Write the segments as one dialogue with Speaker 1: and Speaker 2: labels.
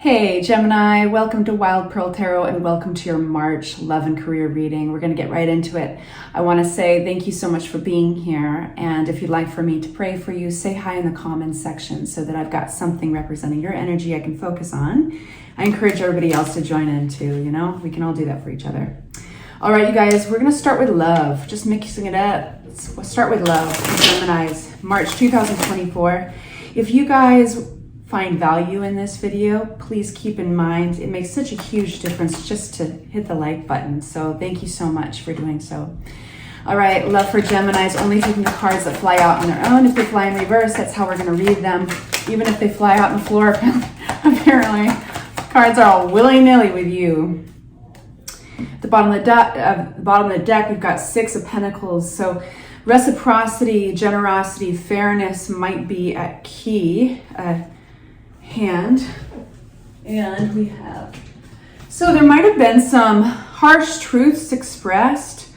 Speaker 1: Hey Gemini, welcome to Wild Pearl Tarot and welcome to your March love and career reading. We're going to get right into it. I want to say thank you so much for being here, and if you'd like for me to pray for you, say hi in the comments section so that I've got something representing your energy I can focus on. I encourage everybody else to join in too, we can all do that for each other. All right, you guys, we're going to start with love, just mixing it up. Let's start with love, Geminis, March 2024. If you guys find value in this video, please keep in mind it makes such a huge difference just to hit the like button. So thank you so much for doing so. All right, love for Geminis, only taking the cards that fly out on their own. If they fly in reverse, that's how we're going to read them. Even if they fly out on the floor, apparently, cards are all willy-nilly with you. At the bottom of the deck, we've got Six of Pentacles. So reciprocity, generosity, fairness might be at key. Hand, and we have, so there might have been some harsh truths expressed.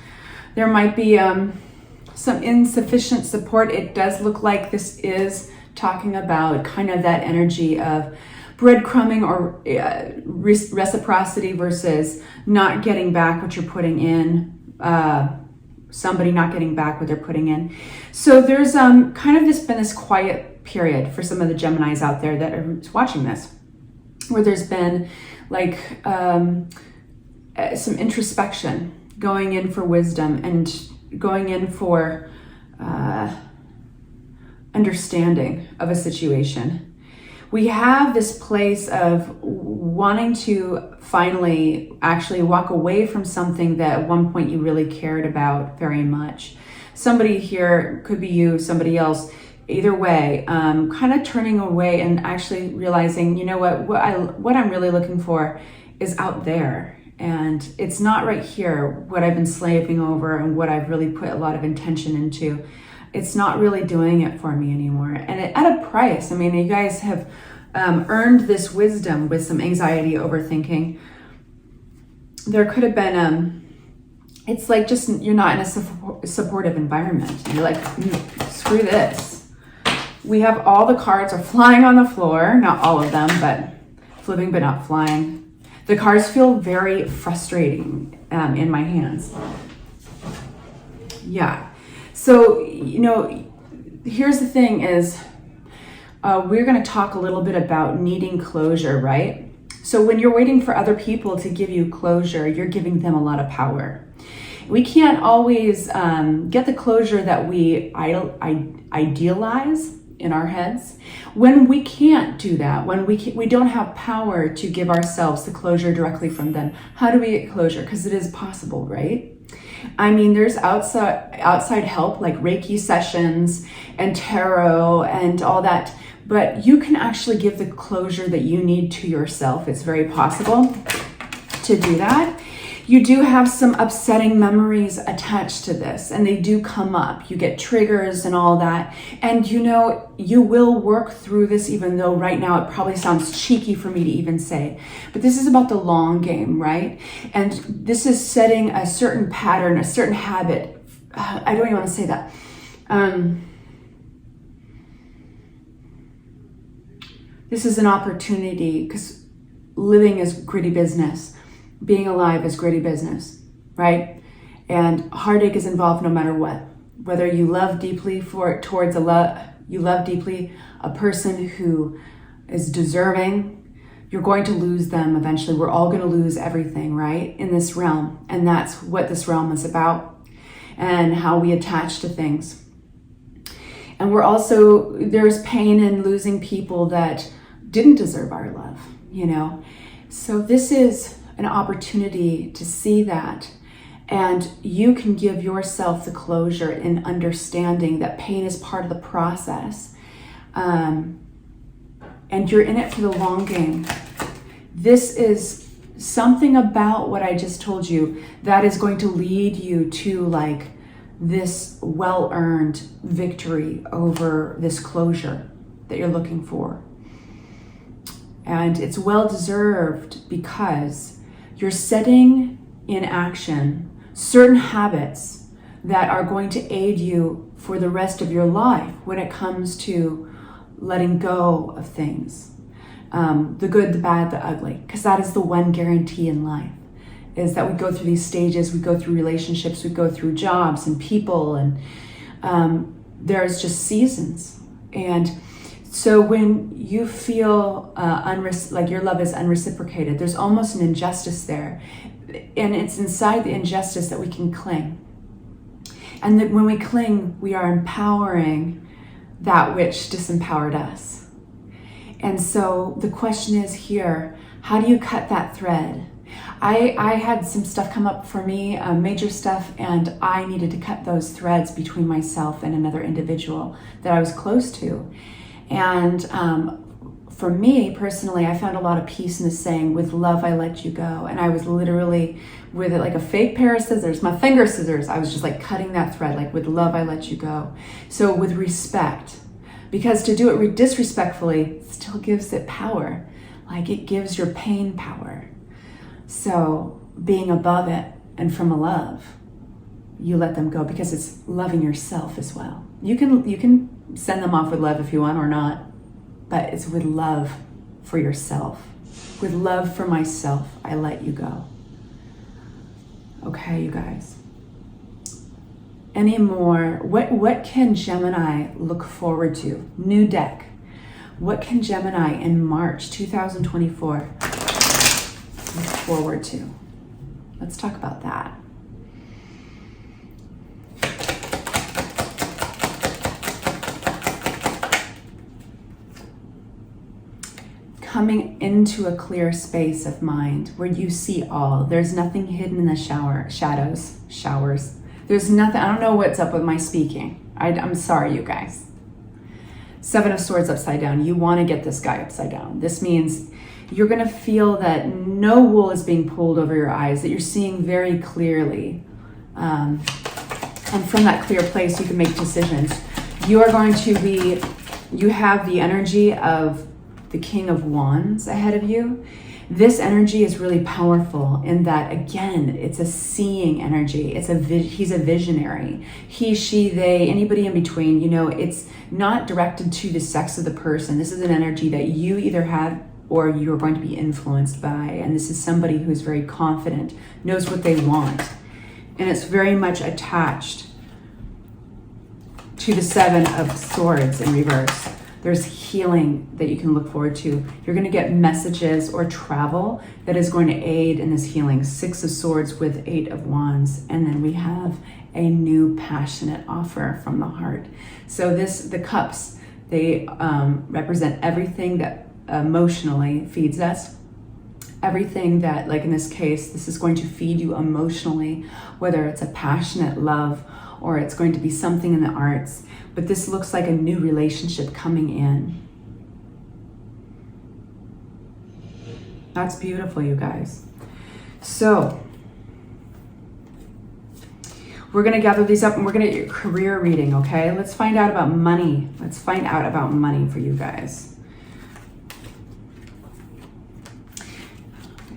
Speaker 1: There might be some insufficient support. It does look like this is talking about kind of that energy of breadcrumbing or reciprocity versus not getting back what you're putting in, somebody not getting back what they're putting in. So there's kind of been this quiet period for some of the Geminis out there that are watching this, where there's been like some introspection, going in for wisdom and going in for understanding of a situation. We have this place of wanting to finally actually walk away from something that at one point you really cared about very much. Somebody here, could be you, somebody else, either way, kind of turning away and actually realizing, you know what I'm really looking for is out there. And it's not right here, what I've been slaving over and what I've really put a lot of intention into. It's not really doing it for me anymore. And at a price. I mean, you guys have earned this wisdom with some anxiety, overthinking. There could have been, it's like just, you're not in a supportive environment. You're like, screw this. We have all the cards are flying on the floor. Not all of them, but flipping, but not flying. The cards feel very frustrating in my hands. Yeah. So, here's the thing is, we're going to talk a little bit about needing closure, right? So when you're waiting for other people to give you closure, you're giving them a lot of power. We can't always get the closure that we idealize in our heads. When we can't do that, when we don't have power to give ourselves the closure directly from them, how do we get closure? Because it is possible, right? I mean, there's outside help like Reiki sessions and tarot and all that, but you can actually give the closure that you need to yourself. It's very possible to do that. You do have some upsetting memories attached to this, and they do come up. You get triggers and all that. And you will work through this, even though right now it probably sounds cheeky for me to even say. But this is about the long game, right? And this is setting a certain pattern, a certain habit. I don't even want to say that. This is an opportunity because living is gritty business. Being alive is gritty business, right? And heartache is involved no matter what. Whether you love deeply you love deeply a person who is deserving, you're going to lose them eventually. We're all going to lose everything, right? In this realm. And that's what this realm is about and how we attach to things. And there's pain in losing people that didn't deserve our love, So this is an opportunity to see that, and you can give yourself the closure in understanding that pain is part of the process, and you're in it for the long game. This is something about what I just told you that is going to lead you to like this well-earned victory over this closure that you're looking for. And it's well-deserved because you're setting in action certain habits that are going to aid you for the rest of your life when it comes to letting go of things. the good, the bad, the ugly, because that is the one guarantee in life, is that we go through these stages, we go through relationships, we go through jobs and people, and there's just seasons. And so when you feel like your love is unreciprocated, there's almost an injustice there. And it's inside the injustice that we can cling. And that when we cling, we are empowering that which disempowered us. And so the question is here, how do you cut that thread? I had some stuff come up for me, major stuff, and I needed to cut those threads between myself and another individual that I was close to. And for me personally, I found a lot of peace in the saying, with love I let you go. And I was literally, with it like a fake pair of scissors, my finger scissors, I was just like cutting that thread, like, with love I let you go. So with respect, because to do it disrespectfully still gives it power. Like, it gives your pain power. So being above it and from a love, you let them go, because it's loving yourself as well. You can send them off with love if you want or not, but it's with love for yourself. With love for myself, I let you go. Okay, you guys. Any more? What can Gemini look forward to? New deck. What can Gemini in March 2024 look forward to? Let's talk about that. Coming into a clear space of mind where you see all. There's nothing hidden in the showers. There's nothing, I don't know what's up with my speaking. I'm sorry, you guys. 7 of Swords upside down. You want to get this guy upside down. This means you're going to feel that no wool is being pulled over your eyes, that you're seeing very clearly. And from that clear place, you can make decisions. You are going to be, you have the energy of the King of Wands ahead of you. This energy is really powerful in that, again, it's a seeing energy. He's a visionary. He, she, they, anybody in between, it's not directed to the sex of the person. This is an energy that you either have or you're going to be influenced by. And this is somebody who's very confident, knows what they want. And it's very much attached to the 7 of Swords in reverse. There's healing that you can look forward to. You're going to get messages or travel that is going to aid in this healing. 6 of Swords with 8 of Wands. And then we have a new passionate offer from the heart. So the cups, they represent everything that emotionally feeds us. Everything that, like in this case, this is going to feed you emotionally, whether it's a passionate love or it's going to be something in the arts. But this looks like a new relationship coming in. That's beautiful, you guys. So we're going to gather these up and we're going to get your career reading, okay? Let's find out about money. Let's find out about money for you guys.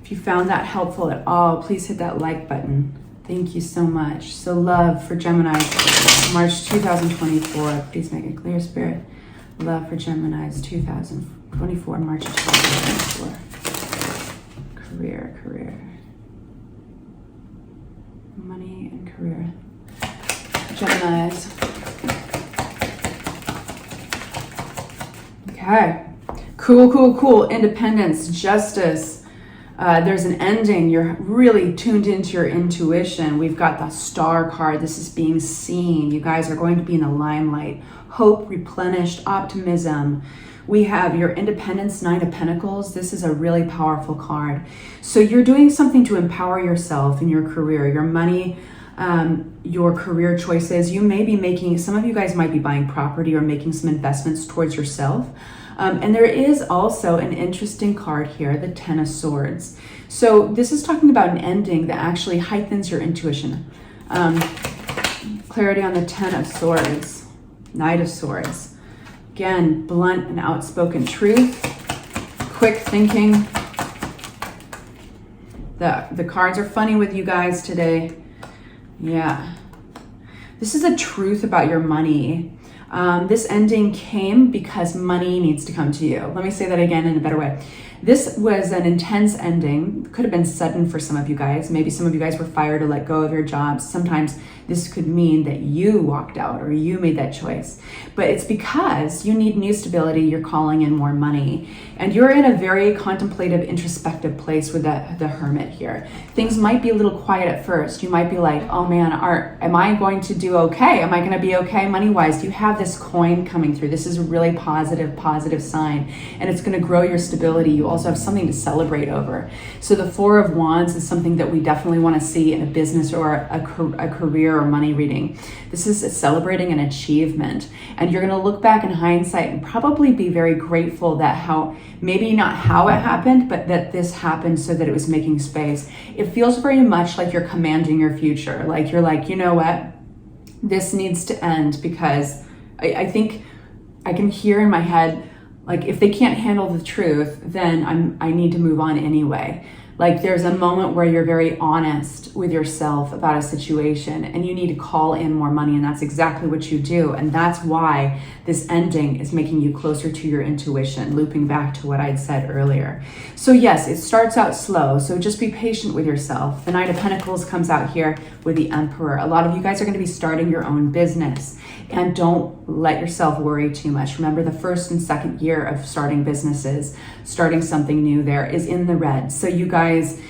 Speaker 1: If you found that helpful at all, please hit that like button. Thank you so much. So love for Gemini, March 2024. Please make it clear, Spirit. Love for Gemini's 2024, March 2024. Career. Money and career. Geminis. Okay. Cool. Independence, justice. There's an ending. You're really tuned into your intuition. We've got the Star card. This is being seen. You guys are going to be in the limelight. Hope, replenished, optimism. We have your Independence, 9 of Pentacles. This is a really powerful card. So you're doing something to empower yourself in your career, your money, your career choices. You may be making, some of you guys might be buying property or making some investments towards yourself. And there is also an interesting card here, the 10 of Swords. So this is talking about an ending that actually heightens your intuition. Clarity on the 10 of Swords, Knight of Swords. Again, blunt and outspoken truth, quick thinking. The cards are funny with you guys today. Yeah. This is a truth about your money. This ending came because money needs to come to you. Let me say that again in a better way. This was an intense ending. Could have been sudden for some of you guys. Maybe some of you guys were fired or let go of your jobs. Sometimes this could mean that you walked out or you made that choice. But it's because you need new stability, you're calling in more money. And you're in a very contemplative, introspective place with the Hermit here. Things might be a little quiet at first. You might be like, oh man, am I going to do okay? Am I going to be okay money-wise? You have this coin coming through. This is a really positive sign. And it's going to grow your stability. You also have something to celebrate over. So the Four of Wands is something that we definitely want to see in a business or a career or money reading. This is celebrating an achievement. And you're going to look back in hindsight and probably be very grateful that maybe not how it happened, but that this happened so that it was making space. It feels very much like you're commanding your future. Like you're like, you know what? This needs to end because I think I can hear in my head, like if they can't handle the truth, then I need to move on anyway. Like there's a moment where you're very honest with yourself about a situation and you need to call in more money, and that's exactly what you do. And that's why this ending is making you closer to your intuition, looping back to what I'd said earlier. So yes, it starts out slow, so just be patient with yourself. The Knight of Pentacles comes out here with the Emperor. A lot of you guys are going to be starting your own business, and don't let yourself worry too much. Remember, the first and second year of starting businesses, starting something new there is in the red. So you guys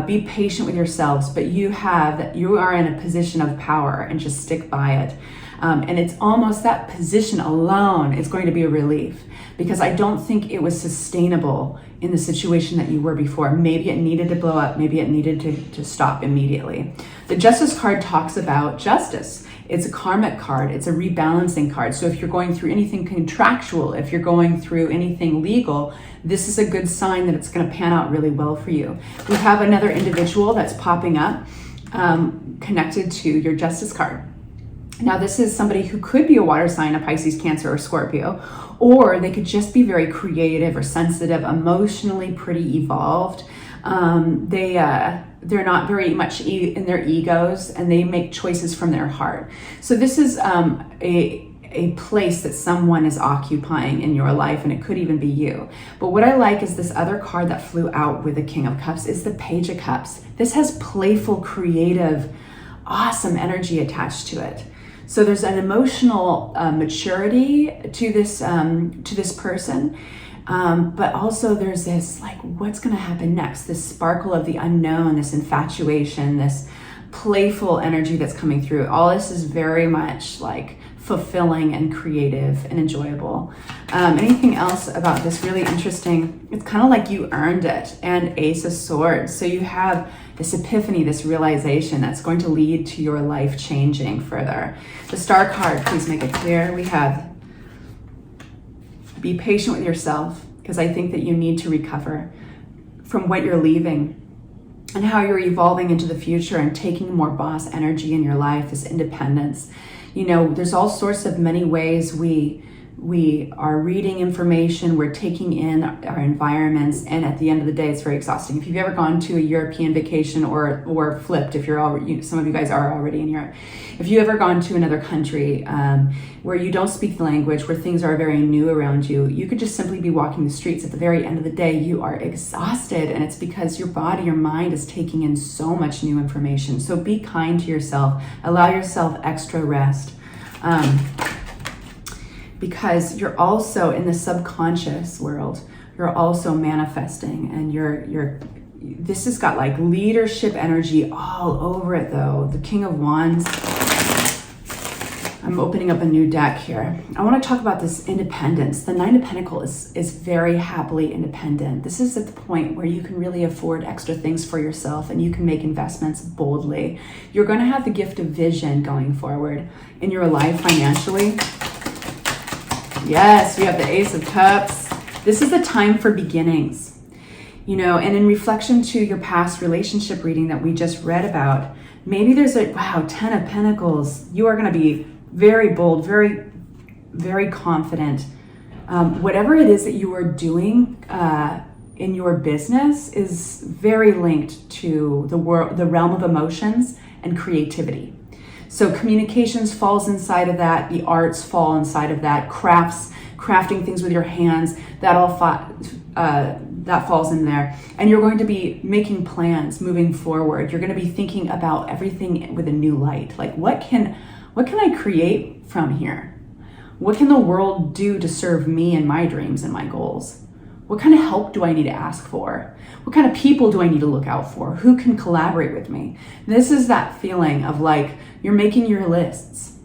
Speaker 1: be patient with yourselves, but you are in a position of power, and just stick by it. And it's almost that position alone is going to be a relief, because I don't think it was sustainable in the situation that you were before. Maybe it needed to blow up. Maybe it needed to stop immediately. The Justice card talks about justice. It's a karmic card. It's a rebalancing card. So if you're going through anything contractual, if you're going through anything legal, this is a good sign that it's going to pan out really well for you. We have another individual that's popping up connected to your Justice card. Now, this is somebody who could be a water sign, a Pisces, Cancer, or Scorpio, or they could just be very creative or sensitive, emotionally pretty evolved. They're not very much in their egos, and they make choices from their heart. So this is a place that someone is occupying in your life, and it could even be you. But what I like is this other card that flew out with the King of Cups is the Page of Cups. This has playful, creative, awesome energy attached to it. So there's an emotional maturity to this person. But also there's this, like, what's going to happen next? This sparkle of the unknown, this infatuation, this playful energy that's coming through. All this is very much like fulfilling and creative and enjoyable. Anything else about this really interesting? It's kind of like you earned it. And Ace of Swords. So you have this epiphany, this realization that's going to lead to your life changing further. The Star card, please make it clear. We have be patient with yourself, because I think that you need to recover from what you're leaving and how you're evolving into the future and taking more boss energy in your life, this independence. You know, there's all sorts of many ways we are reading information, we're taking in our environments, and at the end of the day, it's very exhausting. If you've ever gone to a European vacation or flipped, if you're already, some of you guys are already in Europe, if you've ever gone to another country where you don't speak the language, where things are very new around you, you could just simply be walking the streets. At the very end of the day, you are exhausted, and it's because your body, your mind is taking in so much new information. So be kind to yourself, allow yourself extra rest. Because you're also in the subconscious world, you're also manifesting, and this has got like leadership energy all over it though. The King of Wands. I'm opening up a new deck here. I want to talk about this independence. The Nine of Pentacles is very happily independent. This is at the point where you can really afford extra things for yourself, and you can make investments boldly. You're going to have the gift of vision going forward in your life financially. Yes, we have the Ace of Cups. This is a time for beginnings, you know, and in reflection to your past relationship reading that we just read about, maybe there's Ten of Pentacles. You are going to be very bold, very, very confident. Whatever it is that you are doing in your business is very linked to the realm of emotions and creativity. So communications falls inside of that. The arts fall inside of that. Crafts, crafting things with your hands, that falls in there. And you're going to be making plans moving forward. You're going to be thinking about everything with a new light. Like, what can I create from here? What can the world do to serve me and my dreams and my goals? What kind of help do I need to ask for? What kind of people do I need to look out for? Who can collaborate with me? This is that feeling of like, you're making your lists.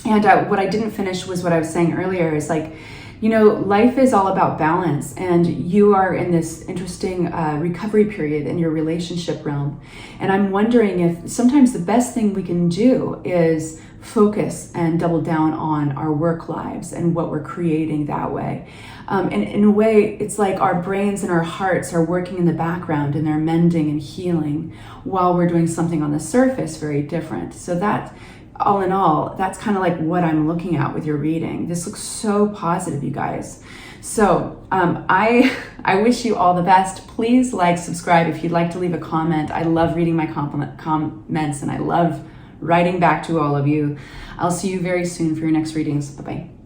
Speaker 1: And what I didn't finish was what I was saying earlier is like, you know, life is all about balance, and you are in this interesting recovery period in your relationship realm. And I'm wondering if sometimes the best thing we can do is focus and double down on our work lives and what we're creating that way. And in a way, it's like our brains and our hearts are working in the background and they're mending and healing while we're doing something on the surface very different. So that, all in all, that's kind of like what I'm looking at with your reading. This looks so positive, you guys. So I wish you all the best. Please like, subscribe if you'd like to leave a comment. I love reading my comments and I love writing back to all of you. I'll see you very soon for your next readings. Bye-bye.